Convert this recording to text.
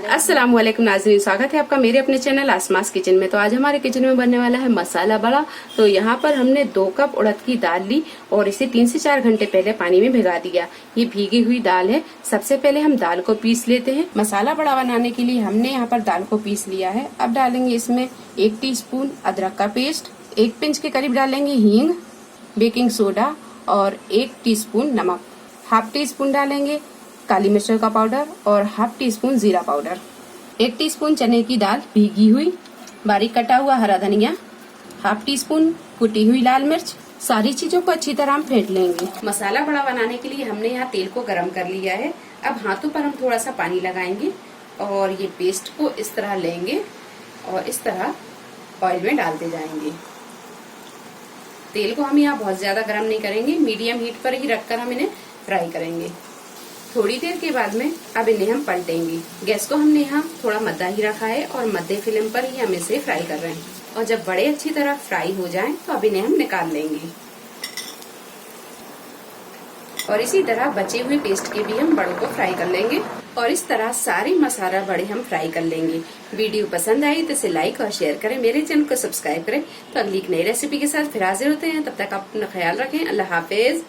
अस्सलाम वालेकुम नाज़रीन, स्वागत है आपका मेरे अपने चैनल आसमास किचन में। तो आज हमारे किचन में बनने वाला है मसाला बड़ा। तो यहाँ पर हमने 2 कप उड़द की दाल ली और इसे 3 से 4 घंटे पहले पानी में भिगा दिया। ये भीगी हुई दाल है। सबसे पहले हम दाल को पीस लेते हैं। मसाला बड़ा बनाने के लिए हमने यहाँ पर दाल को पीस लिया है। अब डालेंगे इसमें 1 टीस्पून अदरक का पेस्ट, 1 पिंच के करीब डालेंगे हींग, बेकिंग सोडा और 1 टीस्पून नमक, हाफ टी स्पून डालेंगे काली मिर्च का पाउडर और हाफ टी स्पून जीरा पाउडर, 1 टीस्पून चने की दाल भीगी हुई, बारीक कटा हुआ हरा धनिया, हाफ टी स्पून कुटी हुई लाल मिर्च। सारी चीजों को अच्छी तरह हम फेंट लेंगे। मसाला बड़ा बनाने के लिए हमने यहाँ तेल को गरम कर लिया है। अब हाथों पर हम थोड़ा सा पानी लगाएंगे और ये पेस्ट को इस तरह लेंगे और इस तरह ऑयल में डालते जाएंगे। तेल को हम यहाँ बहुत ज्यादा गर्म नहीं करेंगे, मीडियम हीट पर ही रखकर हम इन्हें फ्राई करेंगे। थोड़ी देर के बाद में अब इन्हें हम पलटेंगे। गैस को हमने यहाँ थोड़ा मद्दा ही रखा है और मध्य फ्लेम पर ही हम इसे फ्राई कर रहे हैं। और जब बड़े अच्छी तरह फ्राई हो जाएं तो अब इन्हें हम निकाल लेंगे। और इसी तरह बचे हुए पेस्ट के भी हम बड़ों को फ्राई कर लेंगे और इस तरह सारे मसाला बड़े हम फ्राई कर लेंगे। वीडियो पसंद आई तो इसे लाइक और शेयर करें, मेरे चैनल को सब्सक्राइब करें। तो अगली एक नई रेसिपी के साथ फिर हाजिर होते हैं। तब तक आप अपना ख्याल रखें। अल्लाह हाफिज।